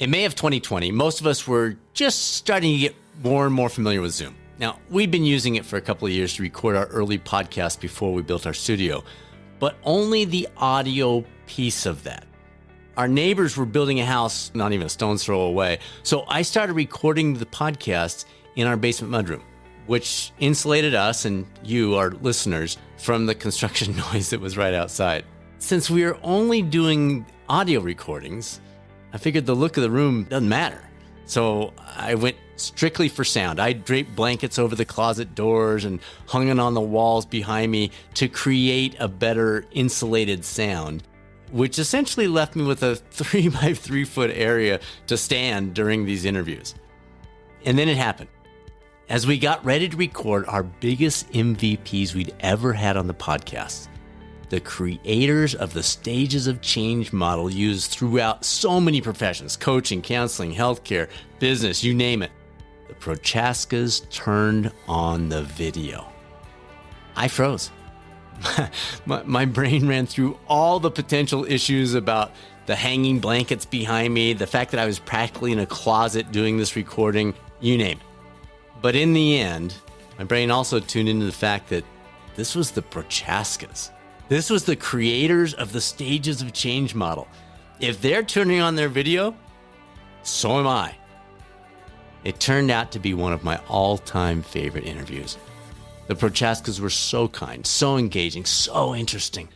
In May of 2020, most of us were just starting to get more and more familiar with Zoom. Now, we'd been using it for a couple of years to record our early podcast before we built our studio, but only the audio piece of that. Our neighbors were building a house not even a stone's throw away, so I started recording the podcast in our basement mudroom, which insulated us and you, our listeners, from the construction noise that was right outside. Since we were only doing audio recordings, I figured the look of the room doesn't matter. So I went strictly for sound. I draped blankets over the closet doors and hung it on the walls behind me to create a better insulated sound, which essentially left me with a 3 by 3 foot area to stand during these interviews. And then it happened. As we got ready to record our biggest MVPs we'd ever had on the podcast, the creators of the Stages of Change model used throughout so many professions, coaching, counseling, healthcare, business, you name it. The Prochaskas turned on the video. I froze. My brain ran through all the potential issues about the hanging blankets behind me, the fact that I was practically in a closet doing this recording, you name it. But in the end, my brain also tuned into the fact that this was the Prochaskas. This was the creators of the Stages of Change model. If they're turning on their video, so am I. It turned out to be one of my all-time favorite interviews. The Prochaskas were so kind, so engaging, so interesting.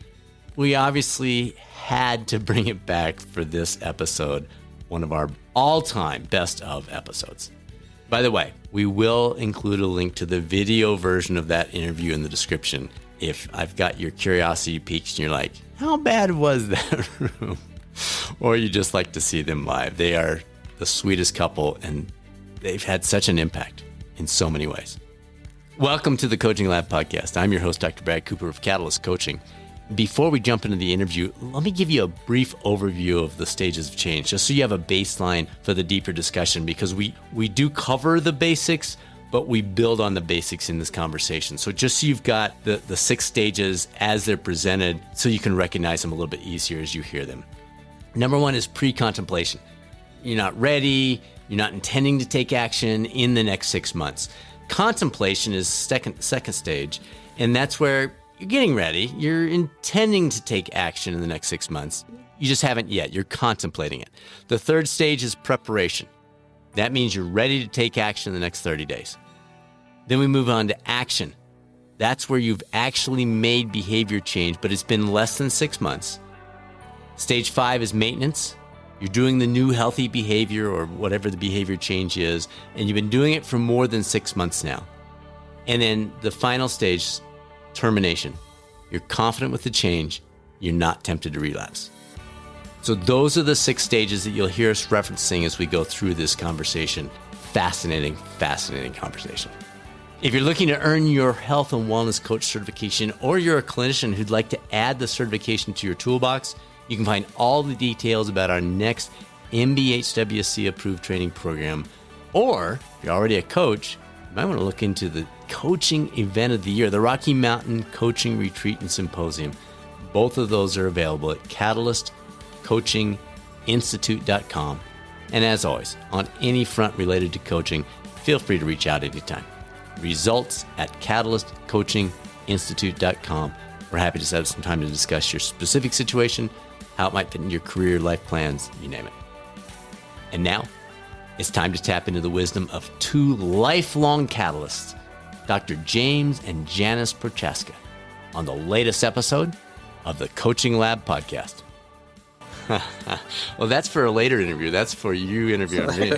We obviously had to bring it back for this episode, one of our all-time best of episodes. By the way, we will include a link to the video version of that interview in the description if I've got your curiosity piqued and you're like, how bad was that room? Or you just like to see them live. They are the sweetest couple and they've had such an impact in so many ways. Welcome to the Coaching Lab Podcast. I'm your host, Dr. Brad Cooper of Catalyst Coaching. Before we jump into the interview, let me give you a brief overview of the Stages of Change, just so you have a baseline for the deeper discussion, because we do cover the basics, but we build on the basics in this conversation. So just so you've got the 6 stages as they're presented, so you can recognize them a little bit easier as you hear them. Number 1 is pre-contemplation. You're not ready, you're not intending to take action in the next 6 months. Contemplation is second stage, and that's where you're getting ready. You're intending to take action in the next 6 months. You just haven't yet. You're contemplating it. The 3rd stage is preparation. That means you're ready to take action in the next 30 days. Then we move on to action. That's where you've actually made behavior change, but it's been less than 6 months. Stage 5 is maintenance. You're doing the new healthy behavior or whatever the behavior change is, and you've been doing it for more than 6 months now. And then the final stage, termination. You're confident with the change. You're not tempted to relapse. So those are the 6 stages that you'll hear us referencing as we go through this conversation. Fascinating, fascinating conversation. If you're looking to earn your health and wellness coach certification, or you're a clinician who'd like to add the certification to your toolbox, you can find all the details about our next MBHWC approved training program. Or if you're already a coach, you might want to look into the coaching event of the year, the Rocky Mountain Coaching Retreat and Symposium. Both of those are available at catalystcoachinginstitute.com. And as always, on any front related to coaching, feel free to reach out anytime. Results at catalystcoachinginstitute.com. We're happy to set up some time to discuss your specific situation, how it might fit in your career, life plans, you name it. And now, it's time to tap into the wisdom of 2 lifelong catalysts, Dr. James and Janice Prochaska, on the latest episode of the Coaching Lab Podcast. Well, that's for a later interview. That's for you interviewing me.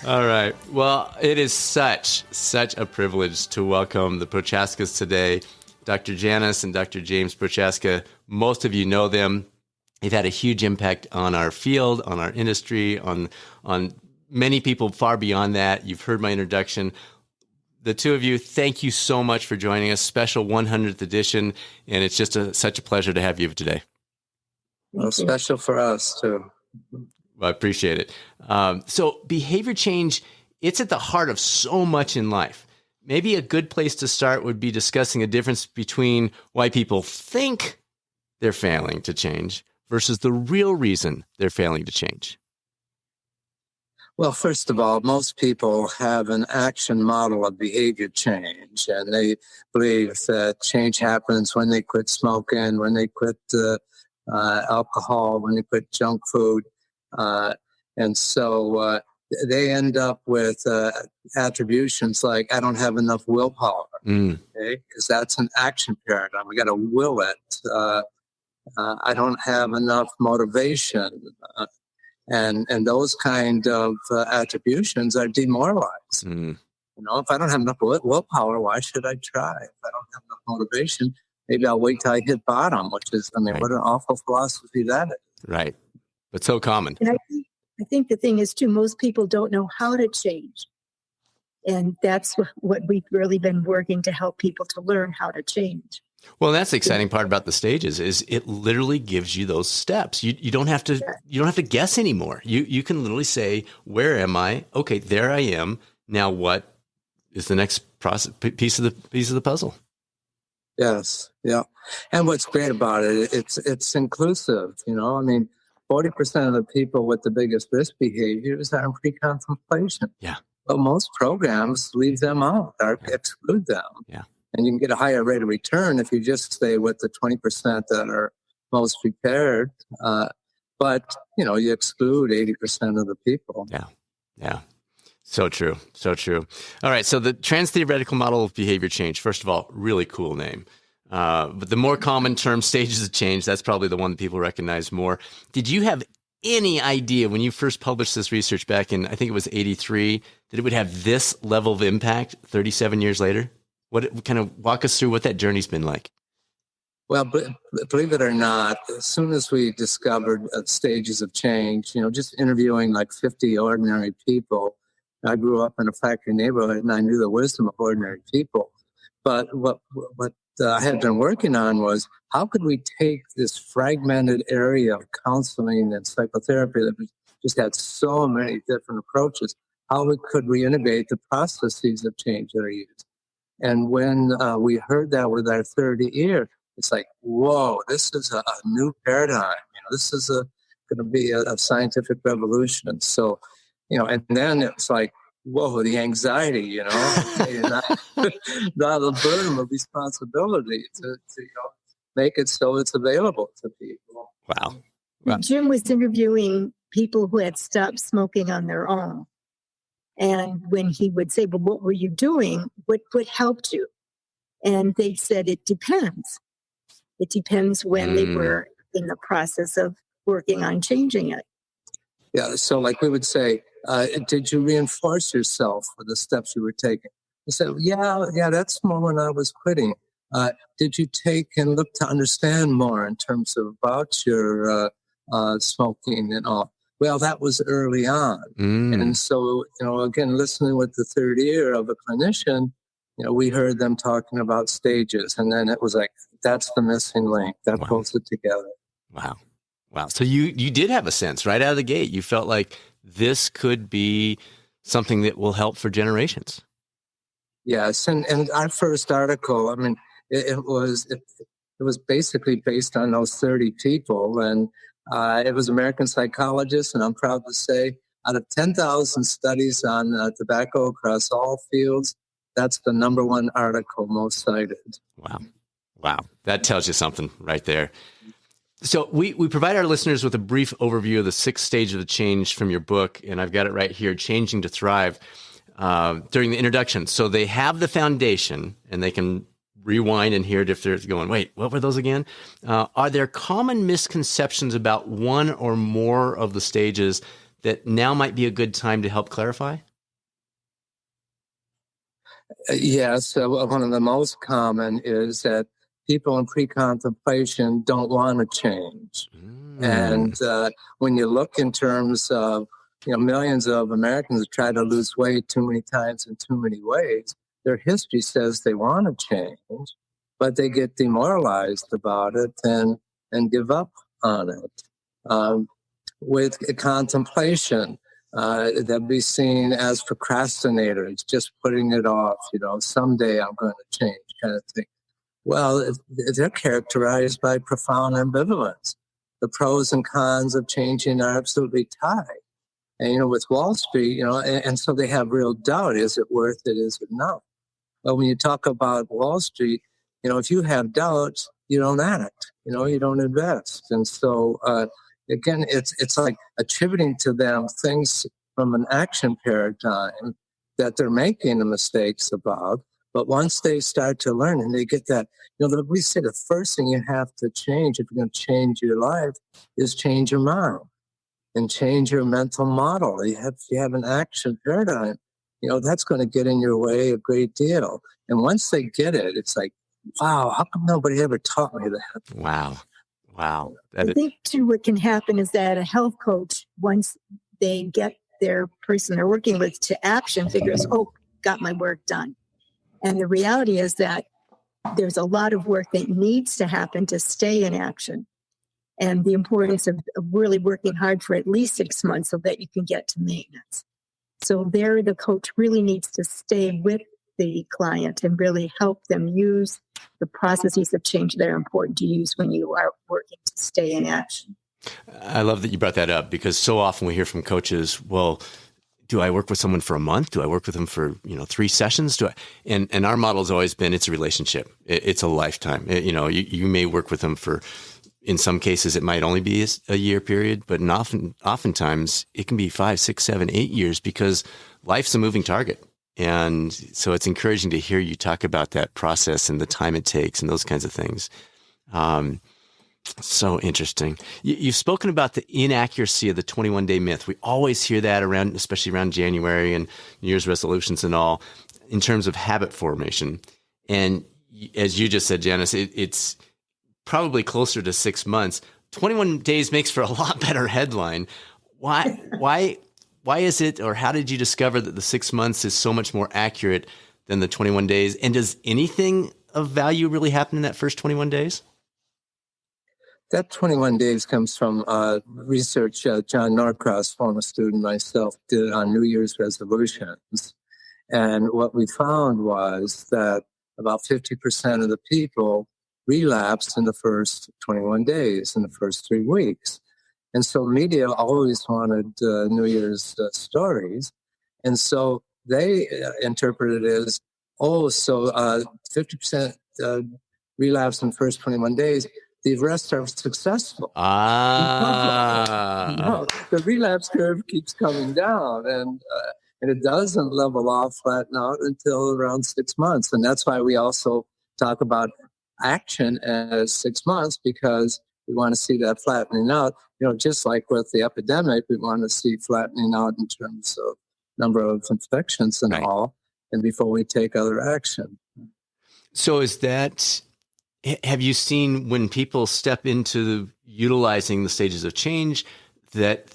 All right. Well, it is such a privilege to welcome the Prochaskas today, Dr. Janice and Dr. James Prochaska. Most of you know them. They've had a huge impact on our field, on our industry, on many people far beyond that. You've heard my introduction. The 2 of you, thank you so much for joining us. Special 100th edition, and it's just such a pleasure to have you today. Well, special for us, too. Well, I appreciate it. So behavior change, it's at the heart of so much in life. Maybe a good place to start would be discussing a difference between why people think they're failing to change versus the real reason they're failing to change? Well, first of all, most people have an action model of behavior change, and they believe that change happens when they quit smoking, when they quit alcohol, when they quit junk food. And so they end up with attributions like, I don't have enough willpower, okay? Because that's an action paradigm. We got to will it. I don't have enough motivation. And those kind of attributions are demoralized. If I don't have enough willpower, why should I try? If I don't have enough motivation, maybe I'll wait till I hit bottom, which is, Right. What an awful philosophy that is. Right. But so common. And I think the thing is, too, most people don't know how to change. And that's what we've really been working to help people to learn how to change. Well, that's the exciting part about the stages is it literally gives you those steps. You don't have to guess anymore. You can literally say, where am I? Okay, there I am. Now what is the next piece of the puzzle? Yes. Yeah. And what's great about it, it's inclusive. 40% of the people with the biggest risk behaviors are in pre-contemplation. Yeah. But most programs leave them out or exclude them. Yeah. And you can get a higher rate of return if you just stay with the 20% that are most prepared. But you exclude 80% of the people. Yeah. Yeah. So true. So true. All right. So the trans-theoretical model of behavior change, first of all, really cool name. But the more common term, stages of change, that's probably the one that people recognize more. Did you have any idea when you first published this research back in, I think it was 83, that it would have this level of impact 37 years later? What kind of walk us through what that journey's been like? Well, believe it or not, as soon as we discovered stages of change, just interviewing like 50 ordinary people, I grew up in a factory neighborhood and I knew the wisdom of ordinary people. But what I had been working on was how could we take this fragmented area of counseling and psychotherapy that just had so many different approaches, how could we innovate the processes of change that are used? And when we heard that with our third ear, it's like, whoa, this is a new paradigm. This is going to be a scientific revolution. So, and then it's like, whoa, the anxiety, not the burden of responsibility to make it so it's available to people. Wow. Jim was interviewing people who had stopped smoking on their own. And when he would say, well, what were you doing? What helped you? And they said, it depends. It depends when they were in the process of working on changing it. Yeah. So like we would say, did you reinforce yourself for the steps you were taking? He said, yeah, that's more when I was quitting. Did you take and look to understand more in terms of about your smoking and all? Well, that was early on. And so, again, listening with the third ear of a clinician, we heard them talking about stages. And then it was like, that's the missing link. That pulls it together. Wow. So you did have a sense right out of the gate. You felt like this could be something that will help for generations. Yes. And our first article, it was basically based on those 30 people. And it was American psychologists, and I'm proud to say, out of 10,000 studies on tobacco across all fields, that's the number one article most cited. Wow. That tells you something right there. So we provide our listeners with a brief overview of the 6 stages of change from your book, and I've got it right here, Changing to Thrive, during the introduction. So they have the foundation, and they can rewind and hear it if they're going, wait, what were those again? Are there common misconceptions about one or more of the stages that now might be a good time to help clarify? Yes. One of the most common is that people in pre-contemplation don't want to change. And when you look in terms of, millions of Americans try to lose weight too many times in too many ways, their history says they want to change, but they get demoralized about it and give up on it. With contemplation, they'll be seen as procrastinators, just putting it off, someday I'm going to change kind of thing. Well, they're characterized by profound ambivalence. the pros and cons of changing are absolutely tied. And, with Wall Street, and so they have real doubt. Is it worth it? Is it not? But when you talk about Wall Street, if you have doubts, you don't act, you don't invest. And so, again, it's like attributing to them things from an action paradigm that they're making the mistakes about. But once they start to learn and they get that, we say the first thing you have to change if you're going to change your life is change your mind and change your mental model. If you have an action paradigm, that's going to get in your way a great deal. And once they get it, it's like, wow, how come nobody ever taught me that? Wow. I think, too, what can happen is that a health coach, once they get their person they're working with to action, figures, got my work done. And the reality is that there's a lot of work that needs to happen to stay in action. And the importance of really working hard for at least 6 months so that you can get to maintenance. So there, the coach really needs to stay with the client and really help them use the processes of change that are important to use when you are working to stay in action. I love that you brought that up, because so often we hear from coaches, well, do I work with someone for a month? Do I work with them for 3 sessions? And our model has always been it's a relationship. It's a lifetime. You may work with them for, in some cases, it might only be a year period, but oftentimes it can be 5, 6, 7, 8 years, because life's a moving target. And so it's encouraging to hear you talk about that process and the time it takes and those kinds of things. So interesting. You've spoken about the inaccuracy of the 21-day myth. We always hear that especially around January and New Year's resolutions and all, in terms of habit formation. And as you just said, Janice, it's probably closer to 6 months. 21 days makes for a lot better headline. Why is it, or how did you discover that the 6 months is so much more accurate than the 21 days? And does anything of value really happen in that first 21 days? That 21 days comes from research John Norcross, former student myself, did on New Year's resolutions. And what we found was that about 50% of the people relapsed in the first 21 days, in the first 3 weeks. And so media always wanted New Year's stories. And so they interpreted it as, 50% relapse in the first 21 days. The rest are successful. The relapse curve keeps coming down, and it doesn't level off, flatten out until around 6 months. And that's why we also talk about action as 6 months, because we want to see that flattening out. Just like with the epidemic, we want to see flattening out in terms of number of infections and all, and before we take other action. So have you seen when people step into utilizing the stages of change that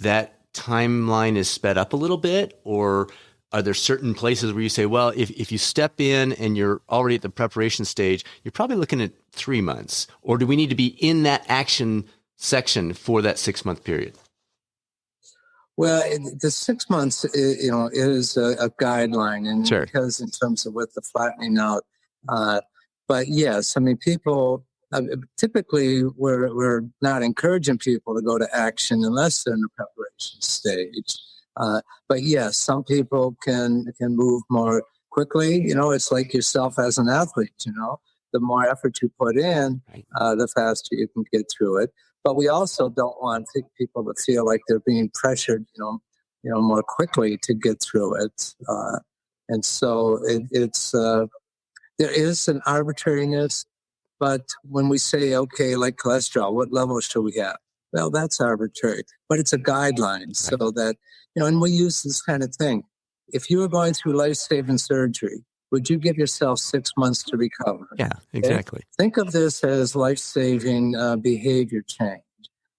timeline is sped up a little bit? Or are there certain places where you say, well, if you step in and you're already at the preparation stage, you're probably looking at 3 months? Or do we need to be in that action section for that 6 month period? Well, the 6 months, is a guideline, and sure, because in terms of with the flattening out. But yes, I mean, people typically we're not encouraging people to go to action unless they're in the preparation stage. But yes, some people can move more quickly. It's like yourself as an athlete. The more effort you put in, the faster you can get through it. But we also don't want people to feel like they're being pressured, more quickly to get through it. And so it's there is an arbitrariness. But when we say, okay, like cholesterol, what level should we have? Well, that's arbitrary, but it's a guideline so that, and we use this kind of thing. If you were going through life-saving surgery, would you give yourself 6 months to recover? Yeah, exactly. Okay? Think of this as life-saving behavior change.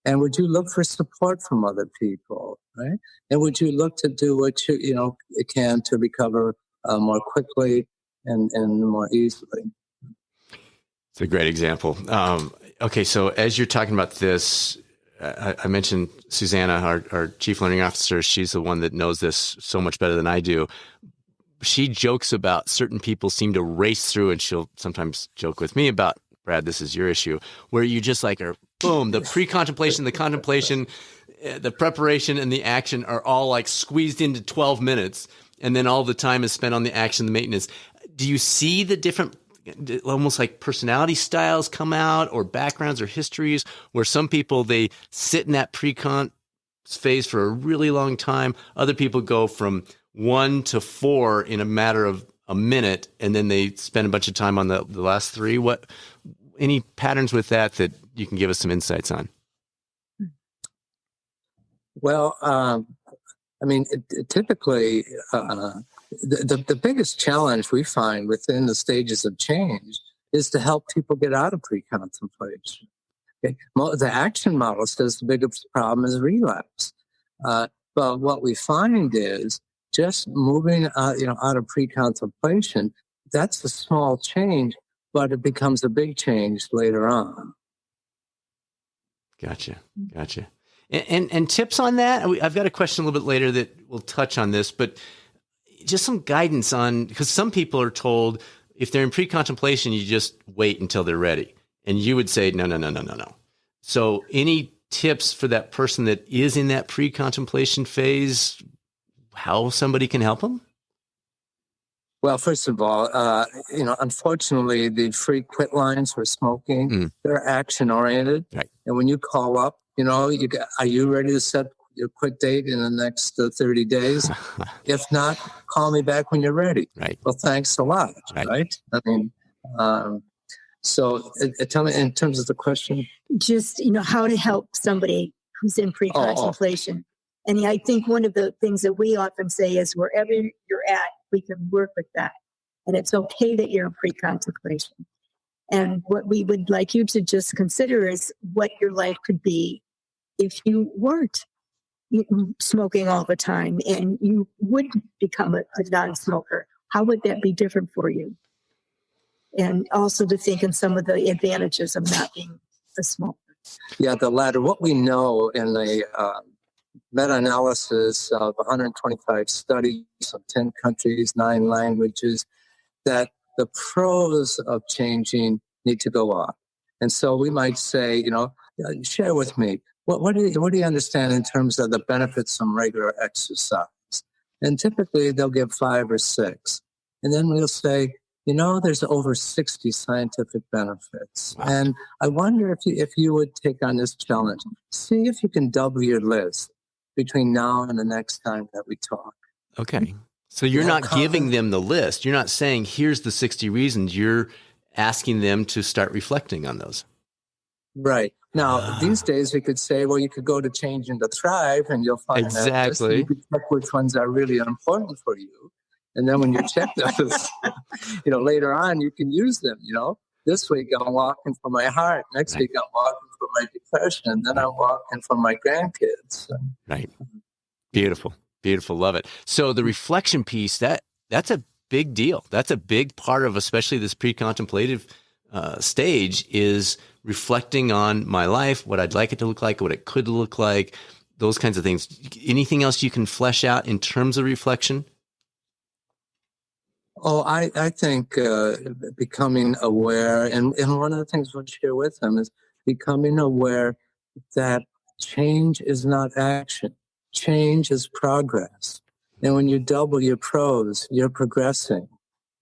And would you look for support from other people, right? And would you look to do what you can to recover more quickly and more easily? It's a great example. Okay, so as you're talking about this, I mentioned Susanna, our chief learning officer. She's the one that knows this so much better than I do. She jokes about certain people seem to race through, and she'll sometimes joke with me about Brad, this is your issue, where you just like are, boom, the pre-contemplation, the contemplation, the preparation, and the action are all like squeezed into 12 minutes, and then all the time is spent on the action, the maintenance. Do you see the different, almost like personality styles come out, or backgrounds or histories, where some people, they sit in that pre-con phase for a really long time. Other people go from 1 to 4 in a matter of a minute, and then they spend a bunch of time on the last 3. What, any patterns with that you can give us some insights on? Well, I mean, typically, the biggest challenge we find within the stages of change is to help people get out of pre-contemplation. Okay. The action model says the biggest problem is relapse. But what we find is just moving out of pre-contemplation, that's a small change, but it becomes a big change later on. Gotcha. And tips on that? I've got a question a little bit later that will touch on this, but just some guidance on, because some people are told if they're in pre-contemplation, you just wait until they're ready. And you would say, no. So any tips for that person that is in that pre-contemplation phase, how somebody can help them? Well, first of all, unfortunately, the free quit lines for smoking, they're action oriented. Right. And when you call up, are you ready to set your quit date in the next 30 days? If not, call me back when you're ready. Right. Well, thanks a lot. Right. I mean, so tell me in terms of the question. Just, how to help somebody who's in pre-contemplation. And I think one of the things that we often say is wherever you're at, we can work with that. And it's okay that you're in pre-contemplation. And what we would like you to just consider is what your life could be if you weren't smoking all the time and you would become a non-smoker. How would that be different for you? And also to think in some of the advantages of not being a smoker. Yeah, the latter. What we know in the meta-analysis of 125 studies of 10 countries, 9 languages, that the pros of changing need to go up. And so we might say, share with me, what do you understand in terms of the benefits from regular exercise? And typically they'll give 5 or 6. And then we'll say, there's over 60 scientific benefits. Wow. And I wonder if you would take on this challenge. See if you can double your list between now and the next time that we talk. Okay. So you're not giving them the list. You're not saying, here's the 60 reasons. You're asking them to start reflecting on those. Right. Now, these days we could say, well, you could go to Change into Thrive and you'll find exactly. You could check which ones are really important for you. And then when you check those, later on, you can use them, This week I'm walking for my heart. Next week I'm walking for my depression. And then I'm walking for my grandkids. Right. Beautiful. Love it. So the reflection piece, that's a big deal. That's a big part of especially this pre-contemplative stage is reflecting on my life, what I'd like it to look like, what it could look like, those kinds of things. Anything else you can flesh out in terms of reflection? Oh, I think becoming aware, and one of the things we'll share with them is becoming aware that change is not action. Change is progress. And when you double your pros, you're progressing.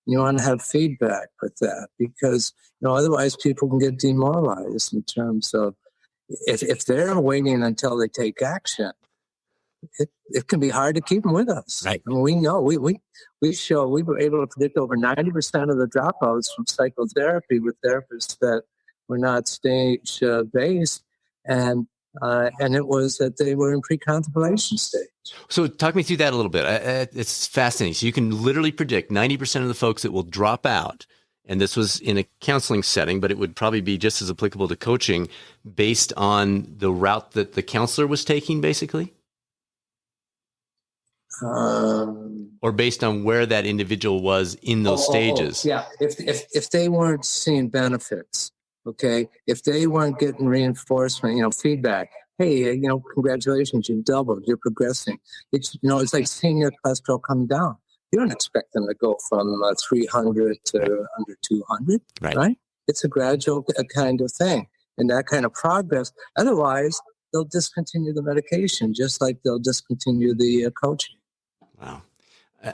You want to have feedback with that because, otherwise people can get demoralized in terms of if they're waiting until they take action, it can be hard to keep them with us. Right. I mean, we know we were able to predict over 90% of the dropouts from psychotherapy with therapists that were not stage based, and it was that they were in pre-contemplation stage. So talk me through that a little bit. It's fascinating. So you can literally predict 90% of the folks that will drop out, and this was in a counseling setting, but it would probably be just as applicable to coaching based on the route that the counselor was taking, basically? Or based on where that individual was in those stages. Yeah, if they weren't seeing benefits, okay, if they weren't getting reinforcement, feedback. Hey, congratulations, you've doubled, you're progressing. It's like seeing your cholesterol come down. You don't expect them to go from 300 to under 200, right? it's a gradual kind of thing and that kind of progress. Otherwise, they'll discontinue the medication, just like they'll discontinue the coaching. Wow.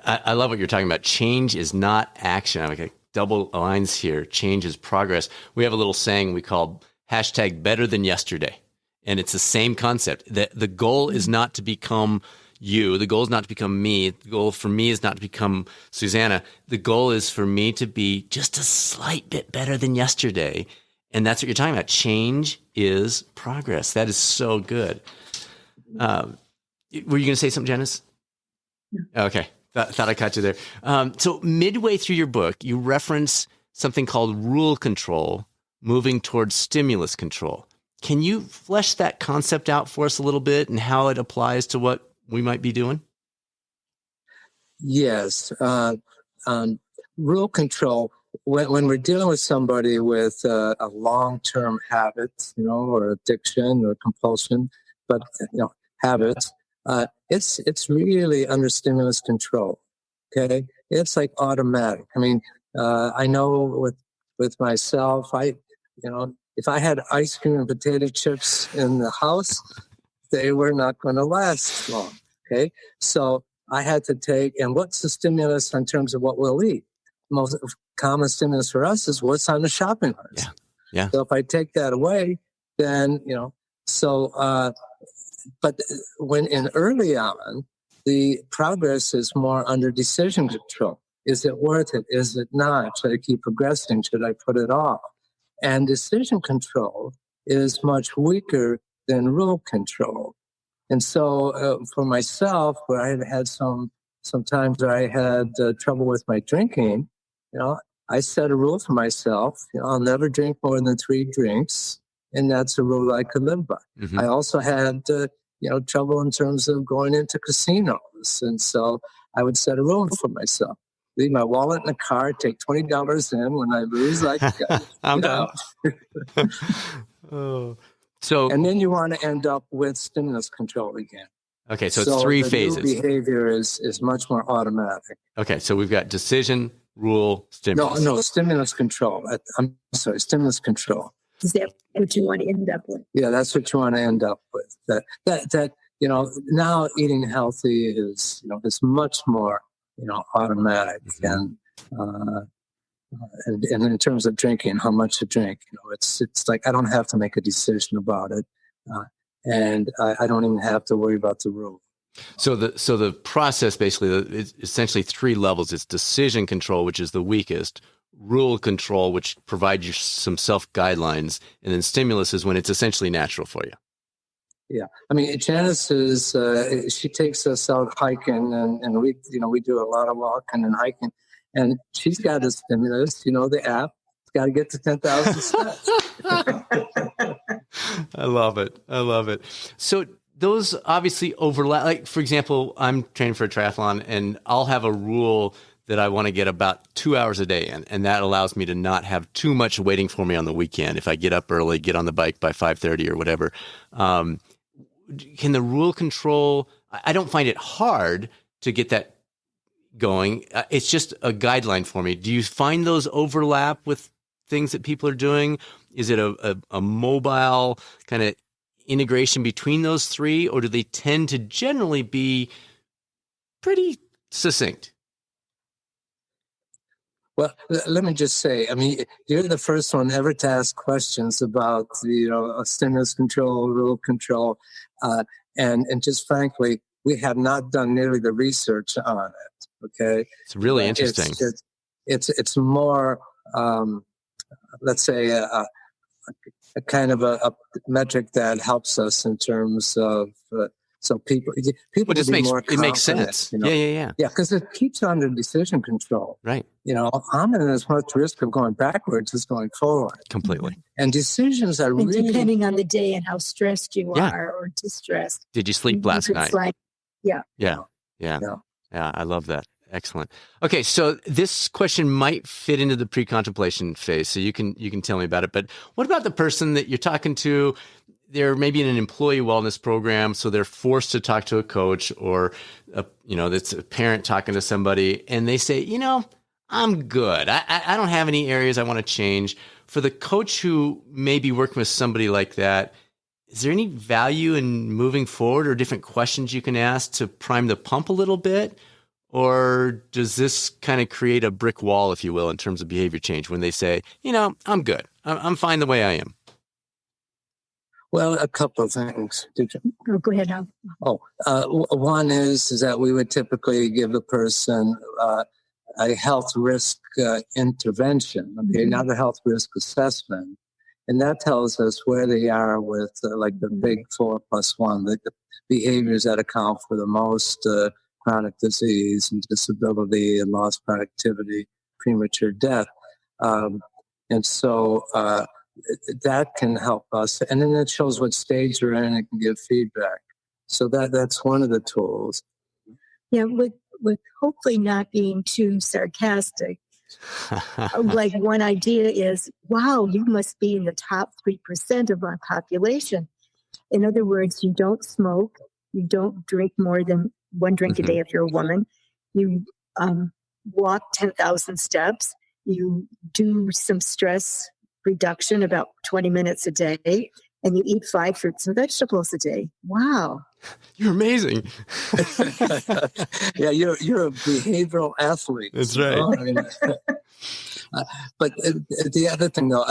I love what you're talking about. Change is not action. I'm like double lines here. Change is progress. We have a little saying we call hashtag better than yesterday. And it's the same concept. The goal is not to become you. The goal is not to become me. The goal for me is not to become Susanna. The goal is for me to be just a slight bit better than yesterday. And that's what you're talking about. Change is progress. That is so good. Were you going to say something, Janice? No. Okay. Thought I caught you there. So midway through your book, you reference something called rule control, moving towards stimulus control. Can you flesh that concept out for us a little bit and how it applies to what we might be doing? Yes. Rule control, when we're dealing with somebody with a long-term habit, or addiction or compulsion, but, habits, it's really under stimulus control. Okay. It's like automatic. I mean, I know with myself, if I had ice cream and potato chips in the house, they were not going to last long. Okay. So I had to take, and what's the stimulus in terms of what we'll eat? Most common stimulus for us is what's on the shopping list. Yeah. So if I take that away, then, but when in early on, the progress is more under decision control. Is it worth it? Is it not? Should I keep progressing? Should I put it off? And decision control is much weaker than rule control. And so for myself, where I had sometimes where I had trouble with my drinking, I set a rule for myself. I'll never drink more than 3 drinks. And that's a rule I could live by. Mm-hmm. I also had, trouble in terms of going into casinos. And so I would set a rule for myself. Leave my wallet in the car, take $20 in. When I lose, I'm done. And then you want to end up with stimulus control again. Okay, so it's 3 phases. New behavior is much more automatic. Okay, so we've got decision, rule, stimulus. No, stimulus control. I'm sorry, stimulus control. Is that what you want to end up with? Yeah, that's what you want to end up with. That now eating healthy is much more automatic, mm-hmm. and in terms of drinking, how much to drink, it's like I don't have to make a decision about it, and I don't even have to worry about the rule. So the process basically is essentially 3 levels. It's decision control, which is the weakest. Rule control, which provides you some self-guidelines, and then stimulus is when it's essentially natural for you. Yeah. I mean, Janice she takes us out hiking and we do a lot of walking and hiking, and she's got a stimulus, the app. It's got to get to 10,000 steps. I love it. So those obviously overlap. Like, for example, I'm training for a triathlon and I'll have a rule that I want to get about 2 hours a day in. And that allows me to not have too much waiting for me on the weekend. If I get up early, get on the bike by 5:30 or whatever. Can the rule control, I don't find it hard to get that going. It's just a guideline for me. Do you find those overlap with things that people are doing? Is it a mobile kind of integration between those 3, or do they tend to generally be pretty succinct? Well, let me just say, I mean, you're the first one ever to ask questions about, stimulus control, rule control. And just frankly, we have not done nearly the research on it. Okay. It's really interesting. It's more, let's say, a kind of a metric that helps us in terms of, so people just makes sense. Yeah. Yeah, because it keeps under decision control. Right. I'm in as much risk of going backwards as going forward. Completely. And decisions are really depending on the day and how stressed you are or distressed. Did you sleep last night? Yeah. I love that. Excellent. Okay, so this question might fit into the pre-contemplation phase, so you can tell me about it. But what about the person that you're talking to? They're maybe in an employee wellness program, so they're forced to talk to a coach, or that's a parent talking to somebody, and they say, I'm good. I don't have any areas I want to change. for the coach who may be working with somebody like that, is there any value in moving forward or different questions you can ask to prime the pump a little bit? Or does this kind of create a brick wall, if you will, in terms of behavior change when they say, I'm good. I'm fine the way I am? Well, a couple of things. Oh, go ahead, Al. One is that we would typically give a person a health risk intervention, okay, not a health risk assessment. And that tells us where they are with like the big 4+1, the behaviors that account for the most chronic disease and disability and lost productivity, premature death. And so that can help us. And then it shows what stage we're in and can give feedback. So that's one of the tools. Yeah, with hopefully not being too sarcastic. Like one idea is, wow, you must be in the top 3% of our population. In other words, you don't smoke, you don't drink more than one drink a day if you're a woman, you walk 10,000 steps, you do some stress reduction about 20 minutes a day, and you eat 5 fruits and vegetables a day. Wow. You're amazing. Yeah, you're a behavioral athlete. That's right. But the other thing, though,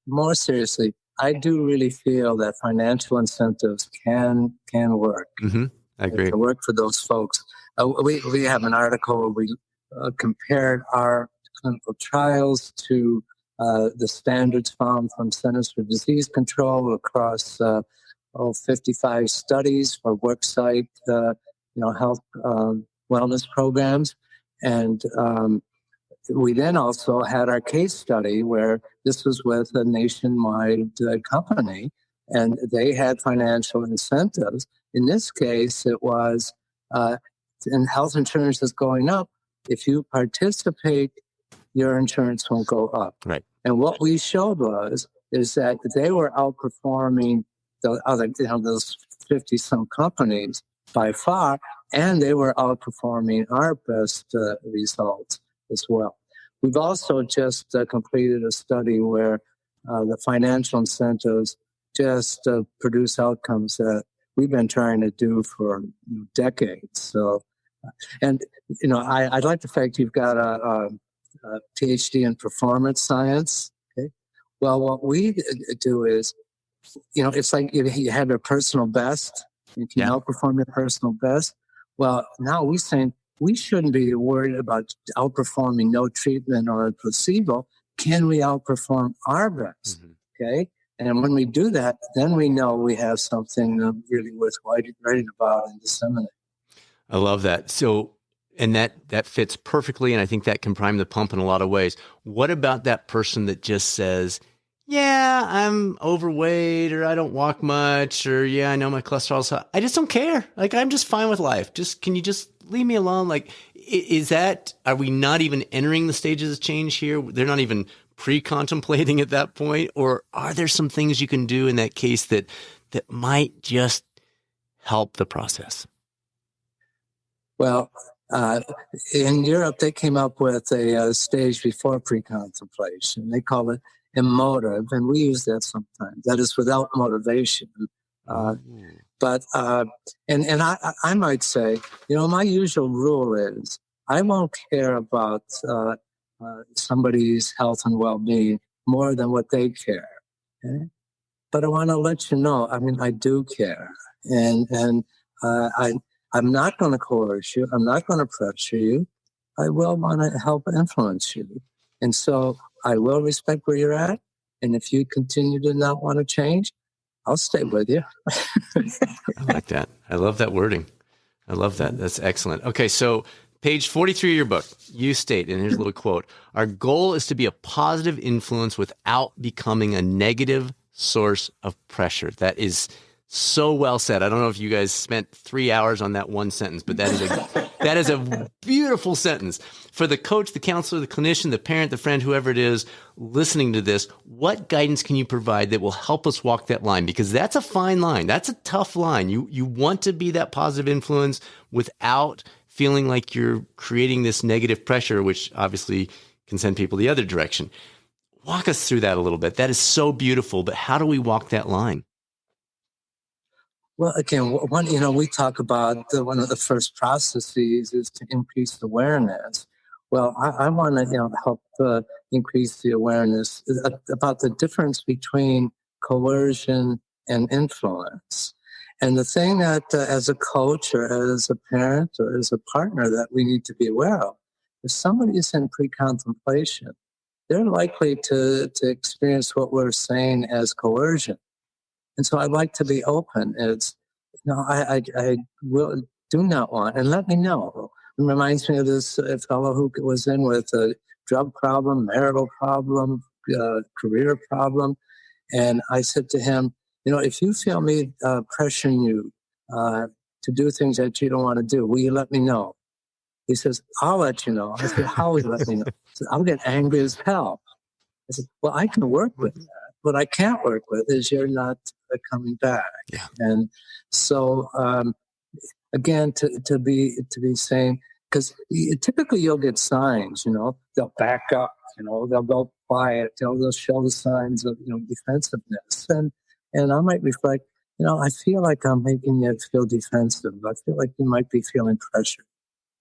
more seriously, I do really feel that financial incentives can work. I agree. Can work for those folks. We have an article where we compared our clinical trials to the standards found from Centers for Disease Control across 55 studies for worksite, health wellness programs, and we then also had our case study where this was with a nationwide company, and they had financial incentives. In this case, it was, and health insurance is going up. If you participate, your insurance won't go up. Right. And what we showed is that they were outperforming the other, those 50-some companies by far, and they were outperforming our best results as well. We've also just completed a study where the financial incentives just produce outcomes that we've been trying to do for decades. So, and I like the fact you've got a PhD in performance science. Okay, well, what we do is, it's like you have your personal best. You can outperform your personal best. Well, now we're saying we shouldn't be worried about outperforming no treatment or a placebo. Can we outperform our best? Okay. And when we do that, then we know we have something really worth writing about and disseminate. I love that. So, and that fits perfectly. And I think that can prime the pump in a lot of ways. What about that person that just says, yeah, I'm overweight, or I don't walk much, or yeah, I know my cholesterol's high. I just don't care. Like, I'm just fine with life. Can you just leave me alone? Like, are we not even entering the stages of change here? They're not even pre-contemplating at that point? Or are there some things you can do in that case that might just help the process? Well, in Europe, they came up with a stage before pre-contemplation. They call it emotive, and we use that sometimes. That is without motivation. But I might say, my usual rule is I won't care about somebody's health and well-being more than what they care. Okay? But I want to let you know, I do care, and I'm not going to coerce you. I'm not going to pressure you. I will want to help influence you, and so I will respect where you're at. And if you continue to not want to change, I'll stay with you. I like that. I love that wording. I love that. That's excellent. Okay, so page 43 of your book, you state, and here's a little quote, our goal is to be a positive influence without becoming a negative source of pressure. That is so well said. I don't know if you guys spent 3 hours on that one sentence, but that is a beautiful sentence. For the coach, the counselor, the clinician, the parent, the friend, whoever it is listening to this, what guidance can you provide that will help us walk that line? Because that's a fine line. That's a tough line. You want to be that positive influence without feeling like you're creating this negative pressure, which obviously can send people the other direction. Walk us through that a little bit. That is so beautiful, but how do we walk that line? Well, again, we talk about one of the first processes is to increase awareness. Well, I want to, help increase the awareness about the difference between coercion and influence. And the thing that as a coach or as a parent or as a partner that we need to be aware of, if somebody is in pre-contemplation, they're likely to experience what we're saying as coercion. And so I'd like to be open. I will do not want, and let me know. It reminds me of this fellow who was in with a drug problem, marital problem, career problem. And I said to him, if you feel me pressuring you to do things that you don't want to do, will you let me know? He says, I'll let you know. I said, how will you let me know? He said, I'll get angry as hell. I said, well, I can work with that. What I can't work with is you're not coming back. Yeah. And so, again, to be saying, because typically you'll get signs, they'll back up, they'll go quiet, they'll show the signs of, defensiveness. And I might reflect, I feel like I'm making you feel defensive. I feel like you might be feeling pressure.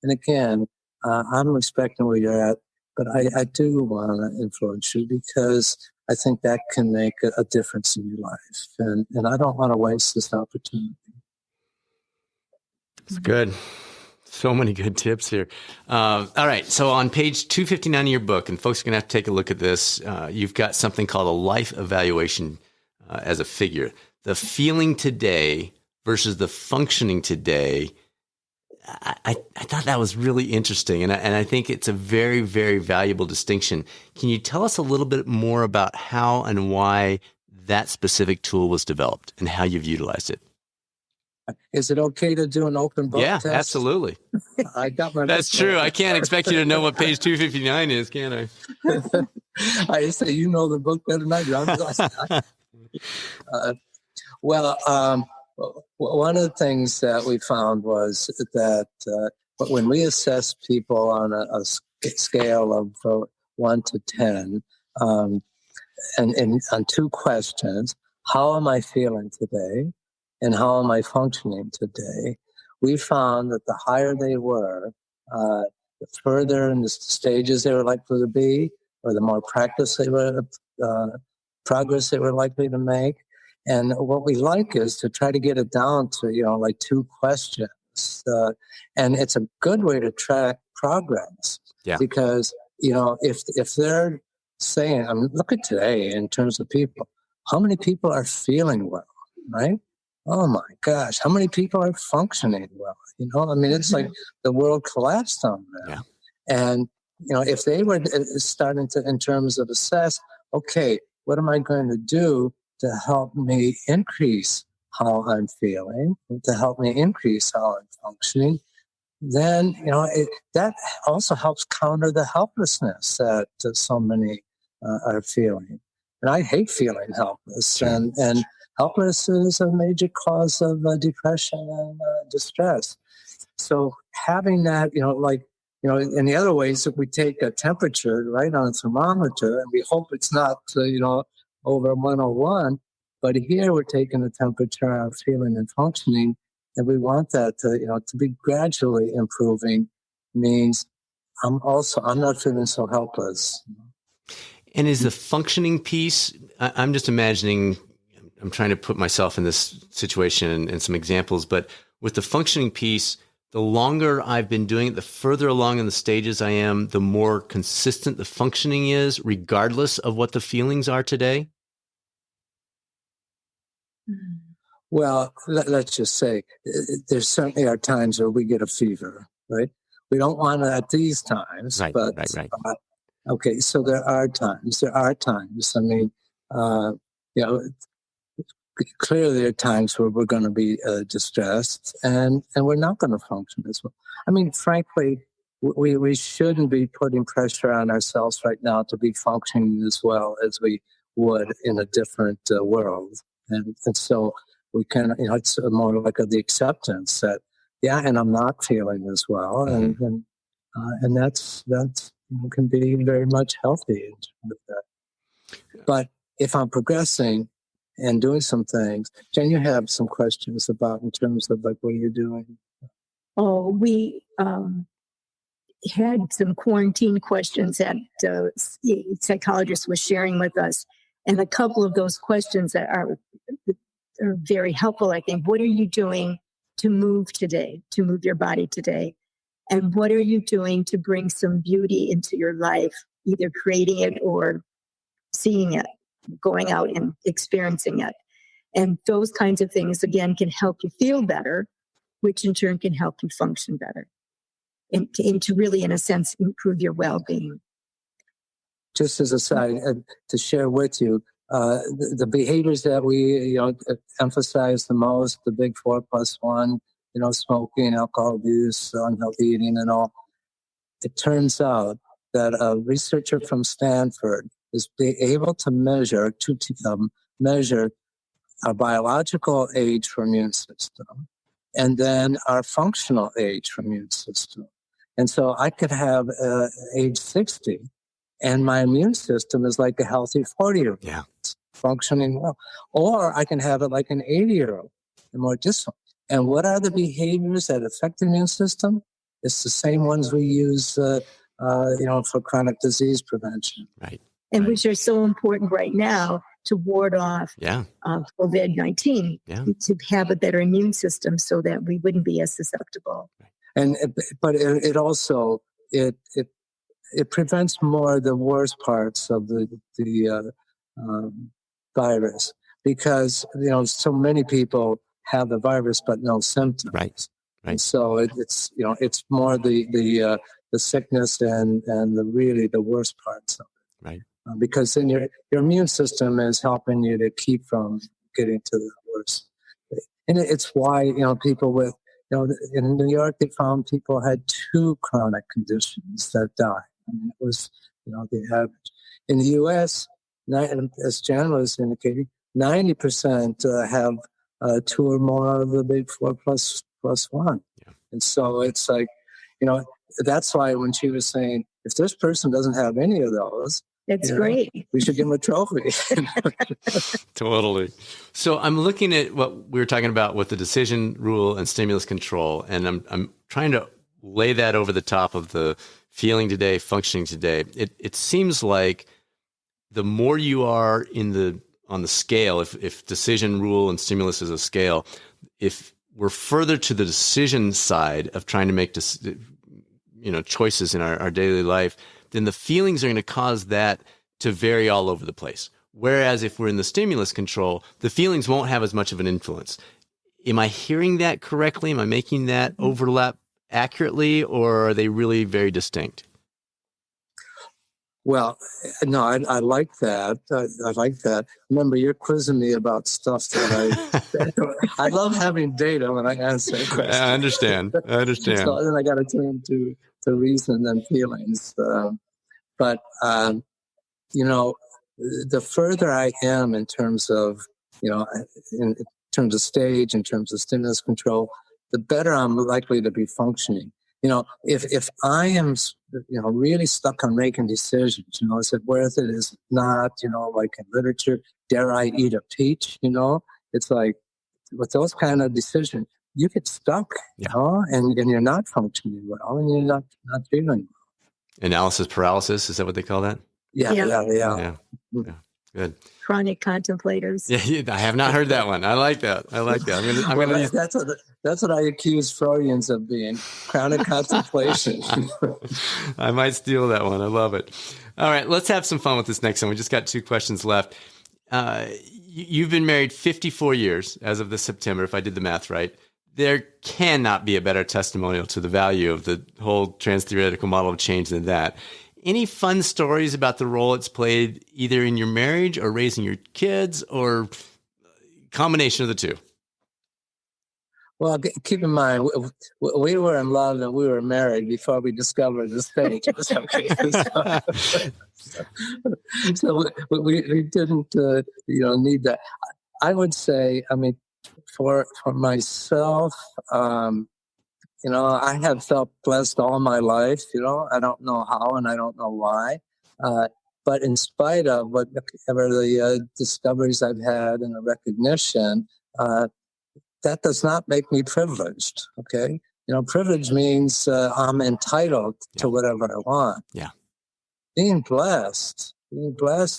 And again, I'm respecting where you're at, but I do want to influence you because I think that can make a difference in your life. And I don't want to waste this opportunity. It's good. So many good tips here. All right. So on page 259 of your book, and folks are going to have to take a look at this, you've got something called a life evaluation as a figure. The feeling today versus the functioning today. I thought that was really interesting, and I think it's a very, very valuable distinction. Can you tell us a little bit more about how and why that specific tool was developed and how you've utilized it? Is it okay to do an open book test? Yeah, absolutely. I got my. That's true. I can't expect you to know what page 259 is, can I? I say the book better than I do. One of the things that we found was that when we assess people on a scale of 1 to 10, and on 2 questions, how am I feeling today and how am I functioning today, we found that the higher they were, the further in the stages they were likely to be, or the more progress they were likely to make. And what we like is to try to get it down to, like 2 questions. And it's a good way to track progress. Yeah. Because, if they're saying, look at today in terms of people, how many people are feeling well, right? Oh my gosh, how many people are functioning well? It's like the world collapsed on them. Yeah. And, if they were starting to, in terms of assess, okay, what am I going to do to help me increase how I'm feeling, to help me increase how I'm functioning, then, that also helps counter the helplessness that so many are feeling. And I hate feeling helpless. Sure. And helplessness is a major cause of depression and distress. So having that, in the other ways, if we take a temperature, right, on a thermometer, and we hope it's not, over 101, but here we're taking the temperature of feeling and functioning, and we want that to be gradually improving. Means I'm not feeling so helpless. And is the functioning piece? I'm just imagining. I'm trying to put myself in this situation and some examples, but with the functioning piece, the longer I've been doing it, the further along in the stages I am, the more consistent the functioning is, regardless of what the feelings are today. Well, let's just say there certainly are times where we get a fever, right? We don't want it at these times, Right. Okay, so there are times. Clearly there are times where we're going to be distressed and we're not going to function as well. Frankly, we shouldn't be putting pressure on ourselves right now to be functioning as well as we would in a different world. And so we can, it's more like the acceptance that, and I'm not feeling as well. And that's can be very much healthy in terms of that. But if I'm progressing and doing some things, Jen, you have some questions about in terms of like, what are you doing? Oh, we had some quarantine questions that the psychologist was sharing with us. And a couple of those questions that are very helpful, I think. What are you doing to move today, to move your body today? And what are you doing to bring some beauty into your life, either creating it or seeing it, going out and experiencing it? And those kinds of things, again, can help you feel better, which in turn can help you function better and to really, in a sense, improve your well-being. Just as a side, to share with you, the behaviors that we emphasize the most, the big 4+1, smoking, alcohol abuse, unhealthy eating, and all. It turns out that a researcher from Stanford is able to measure our biological age for immune system, and then our functional age for immune system. And so I could have age 60, and my immune system is like a healthy 40-year-old, functioning well. Or I can have it like an 80-year-old and more dismal. And what are the behaviors that affect the immune system? It's the same ones we use, for chronic disease prevention. Right. And which are so important right now to ward off COVID-19, to have a better immune system so that we wouldn't be as susceptible. But it also prevents more of the worst parts of the virus, because so many people have the virus but no symptoms. Right. And so it's more the sickness and the worst parts of it. Right. Because then your immune system is helping you to keep from getting to the worst. And it's why people with in New York, they found people had 2 chronic conditions that died. I mean, it was, the average. In the U.S., as Jan was indicating, 90% have 2 or more of the big 4+1. Yeah. And so it's like, that's why when she was saying, if this person doesn't have any of those, that's great. We should give them a trophy. Totally. So I'm looking at what we were talking about with the decision rule and stimulus control, and I'm trying to lay that over the top of the feeling today, functioning today. It seems like the more you are on the scale, if decision rule and stimulus is a scale, if we're further to the decision side of trying to make choices in our daily life, then the feelings are going to cause that to vary all over the place. Whereas if we're in the stimulus control, the feelings won't have as much of an influence. Am I hearing that correctly? Am I making that overlap accurately, or are they really very distinct? Well, no, I like that. I like that. Remember, you're quizzing me about stuff that I love having data when I answer questions. I understand. So then I got to turn to reason and feelings. But the further I am in terms of, in terms of stage, in terms of stimulus control, the better I'm likely to be functioning. If I am, really stuck on making decisions, is it worth it? Is it not? Like in literature, dare I eat a peach? It's like with those kind of decisions, you get stuck, and you're not functioning well, and you're not feeling well. Analysis paralysis, is that what they call that? Yeah. Good. Chronic contemplators. Yeah, I have not heard that one. I like that. I'm gonna use... That's what I accuse Freudians of being. Chronic contemplation. I might steal that one. I love it. All right, let's have some fun with this next one. We just got 2 questions left. You've been married 54 years as of this September, if I did the math right. There cannot be a better testimonial to the value of the whole trans-theoretical model of change than that. Any fun stories about the role it's played either in your marriage or raising your kids, or combination of the 2? Well, keep in mind, we were in love and we were married before we discovered the stage. So we didn't, need that. I would say, for myself, I have felt blessed all my life. I don't know how and I don't know why. But in spite of whatever the discoveries I've had and the recognition, that does not make me privileged. Okay. Privilege means I'm entitled to whatever I want. Yeah. Being blessed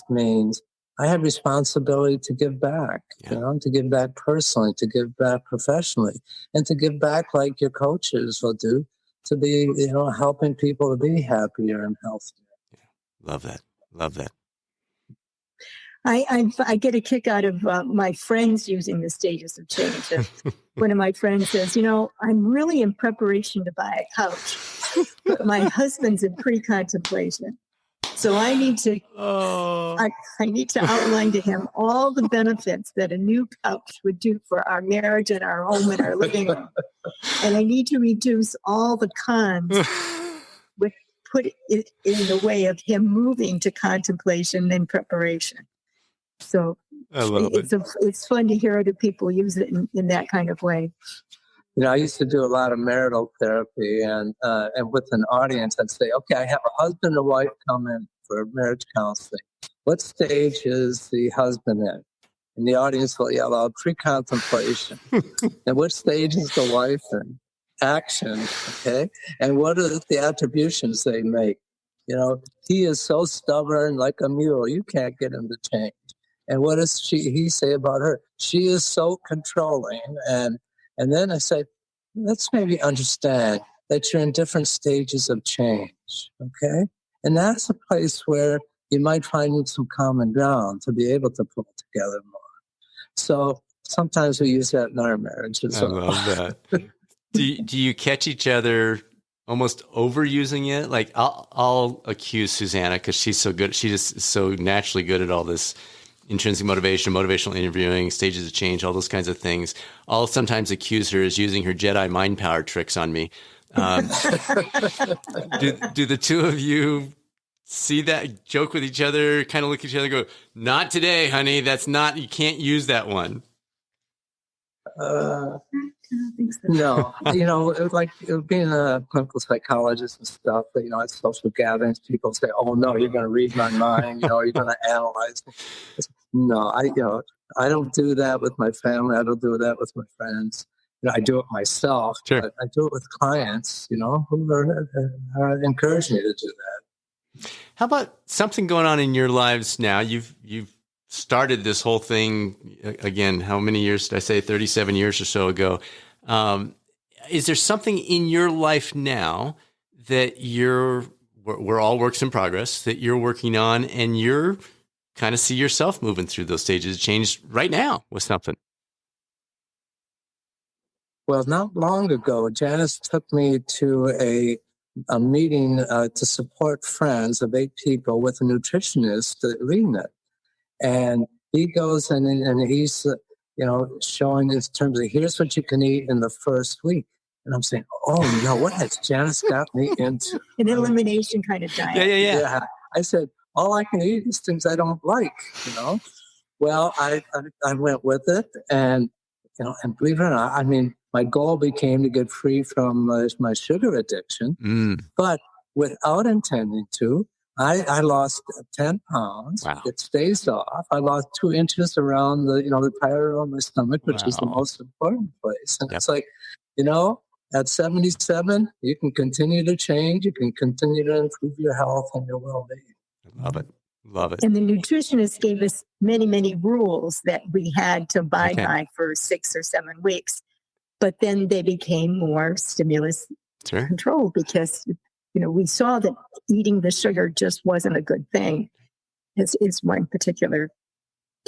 means I have responsibility to give back, to give back personally, to give back professionally, and to give back like your coaches will do, to be, helping people to be happier and healthier. Yeah. Love that. Love that. I get a kick out of my friends using the stages of change. One of my friends says, I'm really in preparation to buy a couch, but my husband's in pre-contemplation. So I need to I need to outline to him all the benefits that a new couch would do for our marriage and our home and our living room. And I need to reduce all the cons put it in the way of him moving to contemplation and preparation. So I love it. It's fun to hear other people use it in that kind of way. I used to do a lot of marital therapy, and with an audience, I'd say, okay, I have a husband and wife come in for marriage counseling. What stage is the husband in? And the audience will yell out, pre-contemplation. And what stage is the wife in? Action, okay? And what are the attributions they make? He is so stubborn like a mule. You can't get him to change. And what does he say about her? She is so controlling. And then I say, let's maybe understand that you're in different stages of change, okay? And that's a place where you might find some common ground to be able to pull together more. So sometimes we use that in our marriage as well. I love that. Do you catch each other almost overusing it? Like I'll accuse Susanna because she's so good. She just is so naturally good at all this intrinsic motivation, motivational interviewing, stages of change, all those kinds of things. I'll sometimes accuse her as using her Jedi mind power tricks on me. Do the two of you see that, joke with each other, kind of look at each other and go, not today, honey. That's not, you can't use that one. No, like being a clinical psychologist and stuff, at social gatherings, people say, oh no, you're going to read my mind, you're going to analyze me. No, I don't do that with my family. I don't do that with my friends. I do it myself. Sure. But I do it with clients, who are encouraging me to do that. How about something going on in your lives now? You've started this whole thing again. How many years did I say? 37 years or so ago. Is there something in your life now that we're all works in progress, that you're working on, and you're kind of see yourself moving through those stages of change right now with something? Well, not long ago, Janice took me to a meeting to support friends of 8 people with a nutritionist leading it. And he goes and he's, showing in terms of here's what you can eat in the first week. And I'm saying, oh, no, what has Janice got me into? An elimination kind of diet. Yeah. I said, all I can eat is things I don't like, Well, I went with it, and believe it or not, I mean, my goal became to get free from my sugar addiction, but without intending to, I lost 10 pounds. Wow. It stays off. I lost 2 inches around the tire on my stomach, which is the most important place. And it's like, at 77, you can continue to change. You can continue to improve your health and your well-being. Love it. And the nutritionist gave us many, many rules that we had to abide by for 6 or 7 weeks. But then they became more stimulus controlled because, we saw that eating the sugar just wasn't a good thing. Is one particular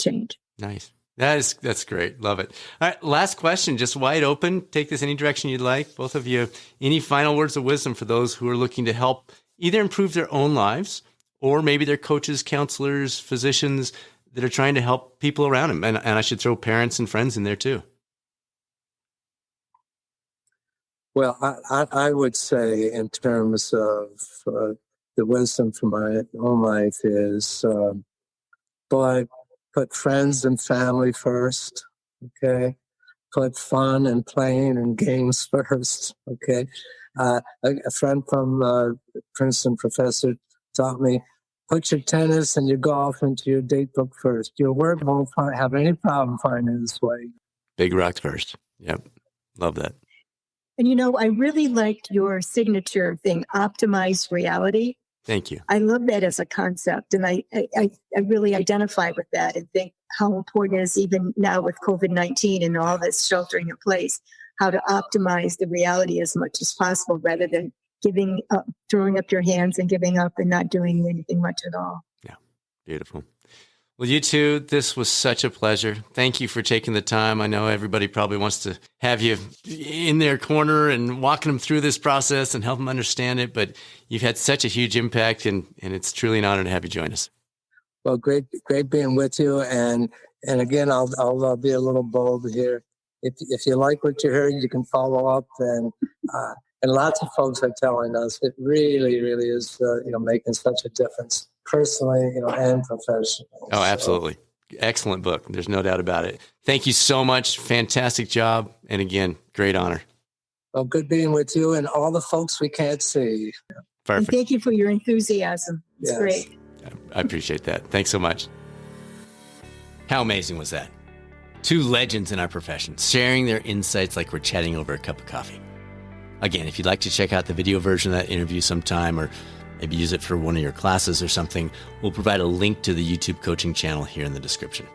change. Nice. That's great. Love it. All right. Last question, just wide open. Take this any direction you'd like. Both of you, any final words of wisdom for those who are looking to help either improve their own lives or maybe they're coaches, counselors, physicians that are trying to help people around them. And I should throw parents and friends in there too. Well, I would say in terms of the wisdom from my own life is, put friends and family first, okay? Put fun and playing and games first, okay? A friend from Princeton professor taught me, put your tennis and your golf into your date book first. Your work won't have any problem finding its way. Big rocks first. Yep. Love that. And I really liked your signature thing, optimized reality. Thank you. I love that as a concept. And I really identify with that and think how important it is, even now with COVID-19 and all this sheltering in place, how to optimize the reality as much as possible rather than giving up, throwing up your hands and giving up and not doing anything much at all. Yeah. Beautiful. Well, you two, this was such a pleasure. Thank you for taking the time. I know everybody probably wants to have you in their corner and walking them through this process and help them understand it, but you've had such a huge impact, and it's truly an honor to have you join us. Well, great being with you. And again, I'll be a little bold here. If you like what you heard, you can follow up. And lots of folks are telling us it really, really is, making such a difference personally, and professionally. Oh, absolutely. Excellent book. There's no doubt about it. Thank you so much. Fantastic job. And again, great honor. Well, good being with you and all the folks we can't see. Perfect. And thank you for your enthusiasm. It's great. I appreciate that. Thanks so much. How amazing was that? Two legends in our profession, sharing their insights like we're chatting over a cup of coffee. Again, if you'd like to check out the video version of that interview sometime, or maybe use it for one of your classes or something, we'll provide a link to the YouTube coaching channel here in the description.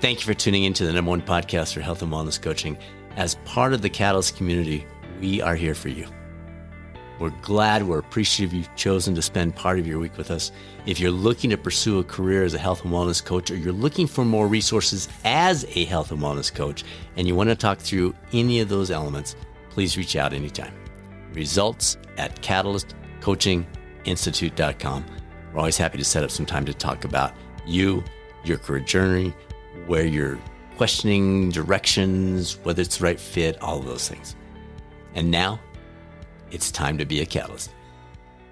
Thank you for tuning into the #1 podcast for health and wellness coaching. As part of the Catalyst community, we are here for you. We're appreciative you've chosen to spend part of your week with us. If you're looking to pursue a career as a health and wellness coach, or you're looking for more resources as a health and wellness coach, and you want to talk through any of those elements, please reach out anytime. Results at catalystcoachinginstitute.com. We're always happy to set up some time to talk about you, your career journey, where you're questioning directions, whether it's the right fit, all of those things. And now, it's time to be a catalyst.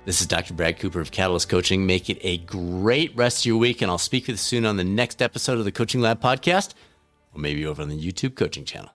This is Dr. Brad Cooper of Catalyst Coaching. Make it a great rest of your week, and I'll speak with you soon on the next episode of the Coaching Lab podcast, or maybe over on the YouTube coaching channel.